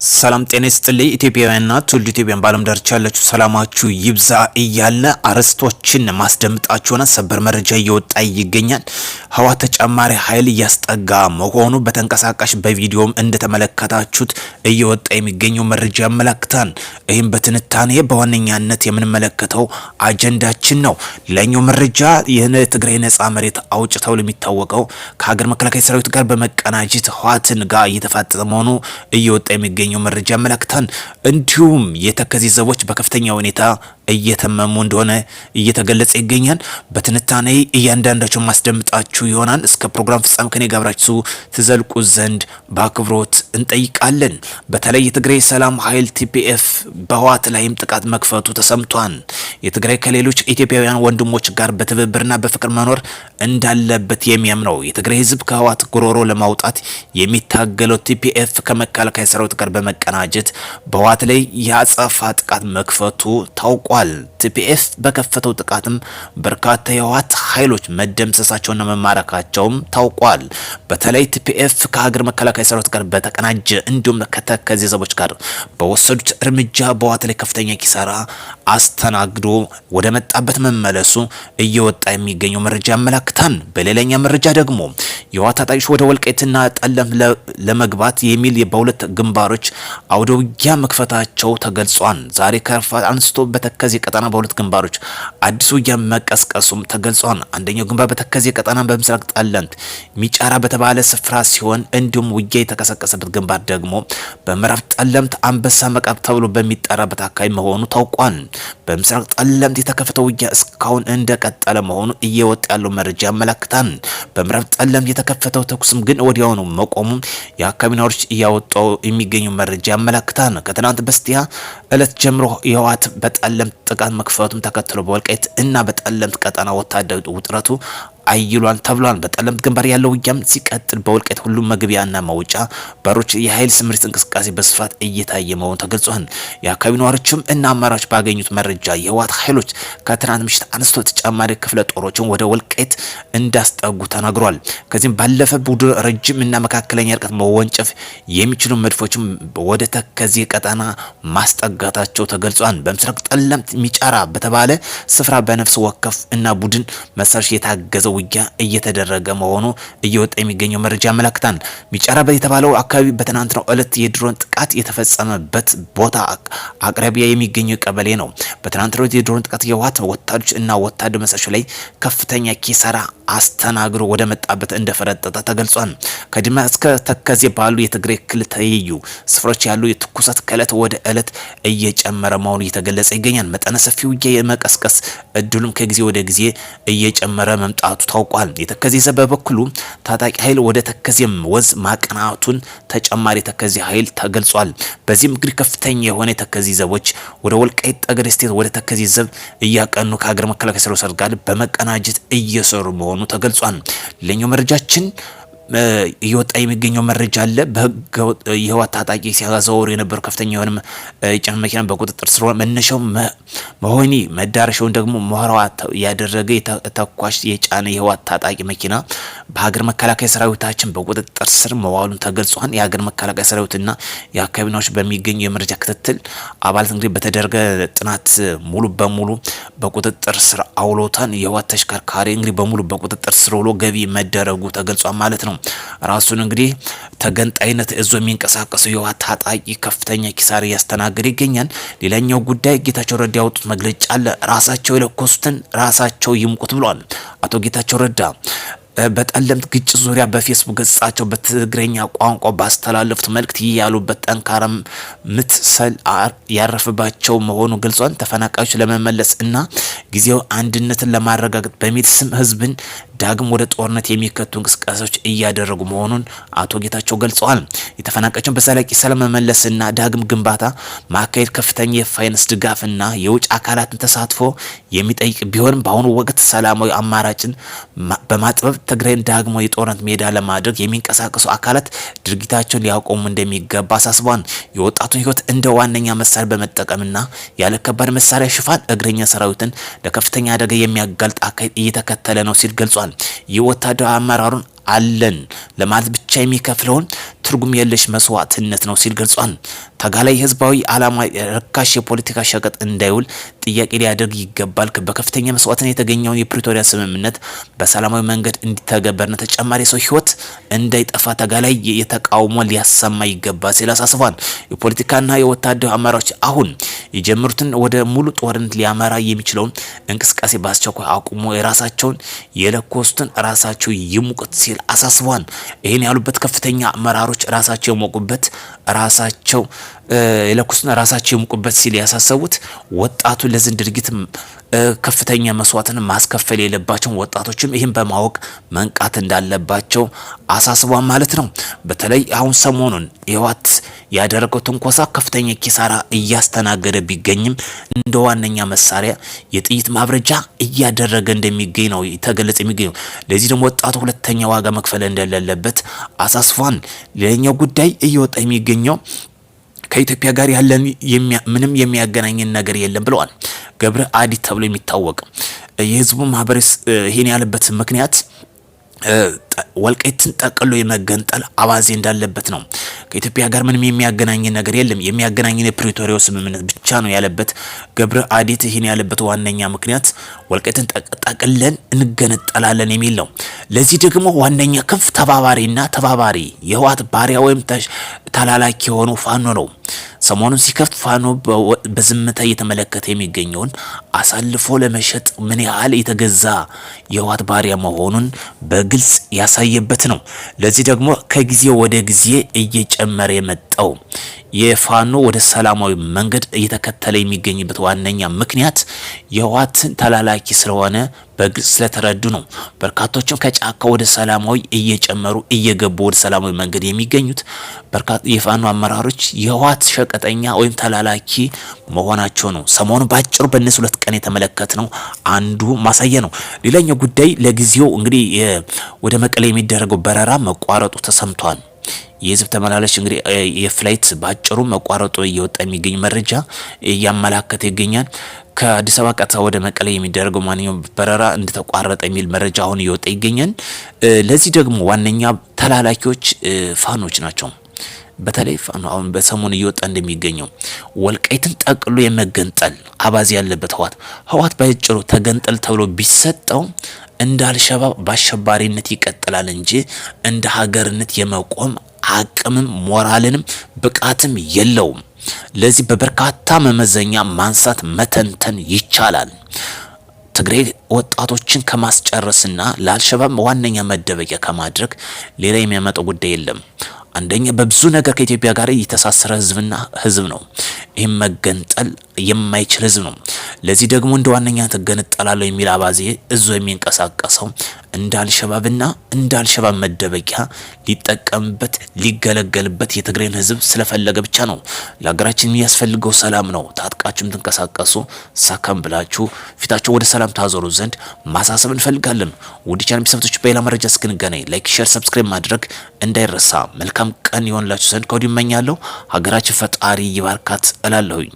ሰላም ጤና ይስጥልኝ ኢትዮጵያውያንና ትውልደ ኢትዮጵያውያን ባለም ዳርቻ ያላችሁ ሰላማችሁ ይብዛ እያልን አርዕስቶችን ማስደምጣችሁና ሰበር መረጃ እየወጣ ይገኛል። ህወሓት ተጨማሪ ኃይል እያስጠጋ መሆኑ በተንቀሳቃሽ በቪዲዮም እንደተመለከታችሁት እየወጣ የሚገኘው መረጃ ያመለክታል። ይህም በትንታኔ በዋነኛነት የምንመለከተው አጀንዳችን ነው። ሌላኛው መረጃ የትግራይ ነጻ መሬት አውጭ ተብሎ የሚታወቀው ከሀገር መከላከያ ሰራዊት ጋር በመቀናጀት ህወሓትን ጋር እየተፋጠጠ መሆኑ እየወጣ የሚገኘው መረጃ ያመለክታል። እንዲሁም የተከዜ ዘቦች በከፍተኛ ሁኔታ እየተመሙ እንደሆነ እየተገለጸ ይገኛል። በትንታኔ እያንዳንዳቸው ማስደምጣችሁ ይሆናል። እስከ ፕሮግራም ፍጻሜ ከኔ ጋር አብራችሁ ትዘልቁ ዘንድ በአክብሮት እንጠይቃለን። በተለይ የትግራይ ሰላም ኃይል ቲፒኤፍ በህወሓት ላይም ጥቃት መክፈቱ ተሰምቷል። የትግራይ ከሌሎች ኢትዮጵያውያን ወንድሞች ጋር በትብብርና በፍቅር መኖር እንዳለበት የሚያምነው የትግራይ ህዝብ ከህወሓት ጉሮሮ ለማውጣት የሚታገለው ቲፒኤፍ ከመከላከያ ሰራዊት ጋር በመቀናጀት በህወሓት ላይ የአጸፋ ጥቃት መክፈቱ ታውቋል። ቲፒኤፍ በከፈተው ጥቃትም በርካታ የህወሓት ኃይሎች መደምሰሳቸውና መማረካቸውም ታውቋል። በተለይ ቲፒኤፍ ከሀገር መከላከያ ሰራዊት ጋር በተቀናጀ እንዲሁም ከተከዜ ዘቦች ጋር በወሰዱት እርምጃ በህወሓት ላይ ከፍተኛ ኪሳራ አስተናግዶ ወደ መጣበት መመለሱ እየወጣ የሚገኘው መረጃ ያመለክታል። በሌላኛ መረጃ ደግሞ የህወሓት ታጣቂዎች ወደ ወልቃይትና ጠለምት ለመግባት የሚል በሁለት ግንባሮች አውደ ውጊያ መክፈታቸው ተገልጿል። ዛሬ ከረፋድ አንስቶ በተከዜ ቀጠና በሁለት ግንባሮች አዲስ ውጊያ መቀስቀሱም ተገልጿል። አንደኛው ግንባር በተከዜ ቀጠና በምስራቅ ጠለምት ሚጫራ በተባለ ስፍራ ሲሆን እንዲሁም ውጊያ የተቀሰቀሰበት ግንባር ደግሞ በምዕራብ ጠለምት አንበሳ መቃብ ተብሎ በሚጠራበት አካባቢ መሆኑ ታውቋል። በምስራቅ ጠለምት የተከፈተው ውጊያ እስካሁን እንደቀጠለ መሆኑ እየወጣ ያለው መረጃ ያመለክታል። በምዕራብ ጠለምት የተከፈተው ተኩስም ግን ወዲያውኑ መቆሙ የአካባቢ ነዋሪዎች እያወጣው የሚገኘው መረጃ ያመለክታል። ከትናንት በስቲያ እለት ጀምሮ የህወሓት በጠለምት ጥቃት መክፈቱም ተከትሎ በወልቃይት እና በጠለምት ቀጠና ወታደራዊ ውጥረቱ አይሏል ተብሏል። በጠለምት ግንባር ያለው ውጊያም ሲቀጥል በወልቃይት ሁሉም መግቢያና መውጫ በሮች የኃይል ስምሪት እንቅስቃሴ በስፋት እየታየ መሆኑ ተገልጿል። የአካባቢ ነዋሪዎችም እና አመራሮች ባገኙት መረጃ የህወሓት ኃይሎች ከትናንት ምሽት አንስቶ ተጨማሪ ክፍለ ጦሮችን ወደ ወልቃይት እንዳስጠጉ ተናግሯል። ከዚህም ባለፈ ቡድን ረጅም እና መካከለኛ ርቀት መወንጨፍ የሚችሉ መድፎችም ወደ ተከዜ ቀጠና ማስጠጋታቸው ተገልጿል። በምስራቅ ጠለምት ሚጫራ በተባለ ስፍራ በነፍስ ወከፍ እና ቡድን መሳሪያዎች የታገዘ ውጊያ እየተደረገ መሆኑ እየወጣ የሚገኘው መረጃ ያመለክታል። ሚጫራ የተባለው አካባቢ በትናንትናው ዕለት የድሮን ጥቃት የተፈጸመበት ቦታ አቅራቢያ የሚገኘው ቀበሌ ነው። በትናንትናው የድሮን ጥቃት የህወሓት ወታደሮች እና ወታደር መሳሪያዎች ላይ ከፍተኛ ኪሳራ አስተናግሮ ወደ መጣበት እንደፈረጠጠ ተገልጿል። ከድማ እስከ ተከዜ ባሉ የትግራይ ክልል ተይዩ ስፍራዎች ያሉ የትኩሳት ከዕለት ወደ ዕለት እየጨመረ መሆኑ እየተገለጸ ይገኛል። መጠነ ሰፊ ውጊያ የመቀስቀስ እድሉም ከጊዜ ወደ ጊዜ እየጨመረ መምጣቱ ታውቋል። የተከዜ ዘብ በበኩሉ ታጣቂ ኃይል ወደ ተከዜ ወንዝ ማቅናቱን ተጨማሪ ተከዜ ኃይል ተገልጿል። በዚህም እንግዲህ ከፍተኛ የሆነ የተከዜ ዘቦች ወደ ወልቃይት ጠገዴ ስቴት ወደ ተከዜ ዘብ እያቀኑ ከሀገር መከላከያ ሰራዊት ጋር በመቀናጀት እየሰሩ መሆኑ ተገልጿል። ሌላኛው መረጃችን እየወጣ የሚገኘው መረጃ አለ። የህወሓት ታጣቂ ሲያዘዋውሩ የነበሩ ከፍተኛ የሆነ ጭነት መኪና በቁጥጥር ስር መነሻው መሆኒ መዳረሻውን ደግሞ ሞራዋ ያደረገ ተኳሽ የጫነ የህወሓት ታጣቂ መኪና በሀገር መከላከያ ሰራዊታችን በቁጥጥር ስር መዋሉን ተገልጿል። የሀገር መከላከያ ሰራዊትና የአካባቢ ነዋሪዎች በሚገኙ የመረጃ ክትትል አባላት እንግዲህ በተደረገ ጥናት ሙሉ በሙሉ በቁጥጥር ስር አውሎታን። የህወሓት ተሽከርካሪ እንግዲህ በሙሉ በቁጥጥር ስር ውሎ ገቢ መደረጉ ተገልጿል ማለት ነው። ራሱን እንግዲህ ተገንጣይነት እዞ የሚንቀሳቀሱ የህወሓት ታጣቂ ከፍተኛ ኪሳራ እያስተናገደ ይገኛል። ሌላኛው ጉዳይ ጌታቸው ረዳ ያወጡት መግለጫ አለ። ራሳቸው የለኮሱትን ራሳቸው ይምቁት ብሏል አቶ ጌታቸው ረዳ። በጠለምት ግጭት ዙሪያ በፌስቡክ ገጻቸው በትግረኛ ቋንቋ ባስተላለፉት መልእክት ያሉበት ጠንካራ ምት ያረፈባቸው መሆኑ ገልጿል። ተፈናቃዮች ለመመለስ እና ጊዜው አንድነትን ለማረጋገጥ በሚል ስም ህዝብን ዳግም ወደ ጦርነት የሚከቱ እንቅስቃሴዎች እያደረጉ መሆኑን አቶ ጌታቸው ገልጸዋል። የተፈናቃዮችን በዘላቂ ሰላም መመለስና ዳግም ግንባታ ማካሄድ ከፍተኛ የፋይናንስ ድጋፍና የውጭ አካላትን ተሳትፎ የሚጠይቅ ቢሆንም በአሁኑ ወቅት ሰላማዊ አማራጭን በማጥበብ ትግራይን ዳግሞ የጦርነት ሜዳ ለማድረግ የሚንቀሳቀሱ አካላት ድርጊታቸውን ሊያቆሙ እንደሚገባ አሳስቧል። የወጣቱን ህይወት እንደ ዋነኛ መሳሪያ በመጠቀምና ያለ ከባድ መሳሪያ ሽፋን እግረኛ ሰራዊትን ለከፍተኛ አደጋ የሚያጋልጥ አካሄድ እየተከተለ ነው ሲል ገልጿል። ይህ ወታደራዊ አመራሩን አለን ለማለት ብቻ የሚከፍለውን ትርጉም የለሽ መስዋዕትነት ነው ሲል ገልጿል። ተጋላይ ህዝባዊ ዓላማ ርካሽ የፖለቲካ ሸቀጥ እንዳይውል ጥያቄ ሊያደርግ ይገባል። በከፍተኛ መስዋዕትን የተገኘውን የፕሪቶሪያ ስምምነት በሰላማዊ መንገድ እንዲተገበርና ተጨማሪ ሰው ህይወት እንዳይጠፋ ተጋላይ የተቃውሞ ሊያሰማ ይገባል ሲል አሳስቧል። የፖለቲካና የወታደራዊ አመራሮች አሁን የጀመሩትን ወደ ሙሉ ጦርነት ሊያመራ የሚችለውን እንቅስቃሴ በአስቸኳይ አቁሞ የራሳቸውን የለኮሱትን ራሳቸው ይሙቁት ሲል አሳስቧል። ይህን ያሉበት ከፍተኛ አመራሮች ራሳቸው የሞቁበት ራሳቸው የለኮሱትን ራሳቸው ይሙቁበት ሲል ያሳሰቡት ወጣቱ ለዚህ ድርጊት ከፍተኛ መስዋዕትን ማስከፈል የለባቸው ወጣቶችም ይህን በማወቅ መንቃት እንዳለባቸው አሳስቧል ማለት ነው። በተለይ አሁን ሰሞኑን ህወሓት ያደረገው ትንኮሳ ከፍተኛ ኪሳራ እያስተናገደ ቢገኝም እንደ ዋነኛ መሳሪያ የጥይት ማብረጃ እያደረገ እንደሚገኝ ነው የተገለጸ የሚገኘው። ለዚህ ደግሞ ወጣቱ ሁለተኛ ዋጋ መክፈል እንደሌለበት አሳስቧል። ሌላኛው ጉዳይ እየወጣ የሚገኘው ከኢትዮጵያ ጋር ያለን ምንም የሚያገናኝን ነገር የለም ብለዋል ገብረ አዲ ተብሎ የሚታወቅ የህዝቡ ማህበረሰብ ይሄን ያለበት ምክንያት ወልቃይትን ጠቅሎ የመገንጠል አባዜ እንዳለበት ነው። ከኢትዮጵያ ጋር ምንም የሚያገናኝ ነገር የለም፣ የሚያገናኝን የፕሪቶሪያው ስምምነት ብቻ ነው ያለበት ገብረ አዲት። ይሄን ያለበት ዋነኛ ምክንያት ወልቃይትን ጠቅለን እንገነጠላለን የሚል ነው። ለዚህ ደግሞ ዋነኛ ክንፍ ተባባሪ የህወሓት ባሪያ ወይም ተላላኪ የሆነው ፋኖ ነው። ሰሞኑን ሲከፍት ፋኖ በዝምታ እየተመለከተ የሚገኘውን አሳልፎ ለመሸጥ ምን ያህል የተገዛ የህወሓት ባሪያ መሆኑን በግልጽ ያሳየበት ነው። ለዚህ ደግሞ ከጊዜ ወደ ጊዜ እየጨመረ የመጣው የፋኖ ወደ ሰላማዊ መንገድ እየተከተለ የሚገኝበት ዋነኛ ምክንያት የህወሓትን ተላላኪ ስለሆነ በግልጽ ስለተረዱ ነው። በርካቶችም ከጫካ ወደ ሰላማዊ እየጨመሩ እየገቡ ወደ ሰላማዊ መንገድ የሚገኙት በርካታ የፋኖ አመራሮች የህወሓት ሸቀጠኛ ወይም ተላላኪ መሆናቸው ነው። ሰሞኑ ባጭሩ በእነዚህ 2 ቀን የተመለከትነው አንዱ ማሳያ ነው። ሌላኛው ጉዳይ ለጊዜው እንግዲህ ወደ መቀሌ የሚደረገው በረራ መቋረጡ ተሰምቷል። የህዝብ ተመላለሽ እንግዲህ የፍላይት ባጭሩ መቋረጡ እየወጣ የሚገኝ መረጃ እያመላከተ ይገኛል። ከአዲስ አበባ ቀጥታ ወደ መቀሌ የሚደረገው ማንኛውም በረራ እንደተቋረጠ የሚል መረጃ አሁን እየወጣ ይገኛል። ለዚህ ደግሞ ዋነኛ ተላላኪዎች ፋኖች ናቸው። በተለይ ፋኖ አሁን በሰሞኑ እየወጣ እንደሚገኘው ወልቃይትን ጠቅሎ የመገንጠል አባዜ ያለበት ህወሓት ባጭሩ ተገንጠል ተብሎ ቢሰጠው እንደ አልሸባብ በአሸባሪነት ይቀጥላል እንጂ እንደ ሀገርነት የመቆም አቅምም ሞራልንም ብቃትም የለውም። ለዚህ በበርካታ መመዘኛ ማንሳት መተንተን ይቻላል። ትግራይ ወጣቶችን ከማስጨረስና ለአልሸባብ ዋነኛ መደበቂያ ከማድረግ ሌላ የሚያመጣው ጉዳይ የለም። አንደኛ በብዙ ነገር ከኢትዮጵያ ጋር የተሳሰረ ህዝብ ነው። ይህም መገንጠል የማይችል ህዝብ ነው። ለዚህ ደግሞ እንደ ዋነኛ ተገነጠላለሁ የሚል አባዜ እዞ የሚንቀሳቀሰው እንደ አልሸባብ መደበቂያ ሊጠቀምበት ሊገለገልበት የትግራይን ህዝብ ስለፈለገ ብቻ ነው። ለሀገራችን የሚያስፈልገው ሰላም ነው። ታጥቃችሁ ተንቀሳቀሱ፣ ሰከም ብላችሁ ፊታችሁ ወደ ሰላም ታዞሩ ዘንድ ማሳሰብ እንፈልጋለን። ውድ ቻናል ቤተሰቦች በሌላ መረጃ እስክንገናኝ ላይክ፣ ሼር፣ ሰብስክራይብ ማድረግ እንዳይረሳ። መልካም ቀን ይሆንላችሁ ዘንድ ከወዲሁ እመኛለሁ። ሀገራችን ፈጣሪ ይባርካት እላለሁኝ።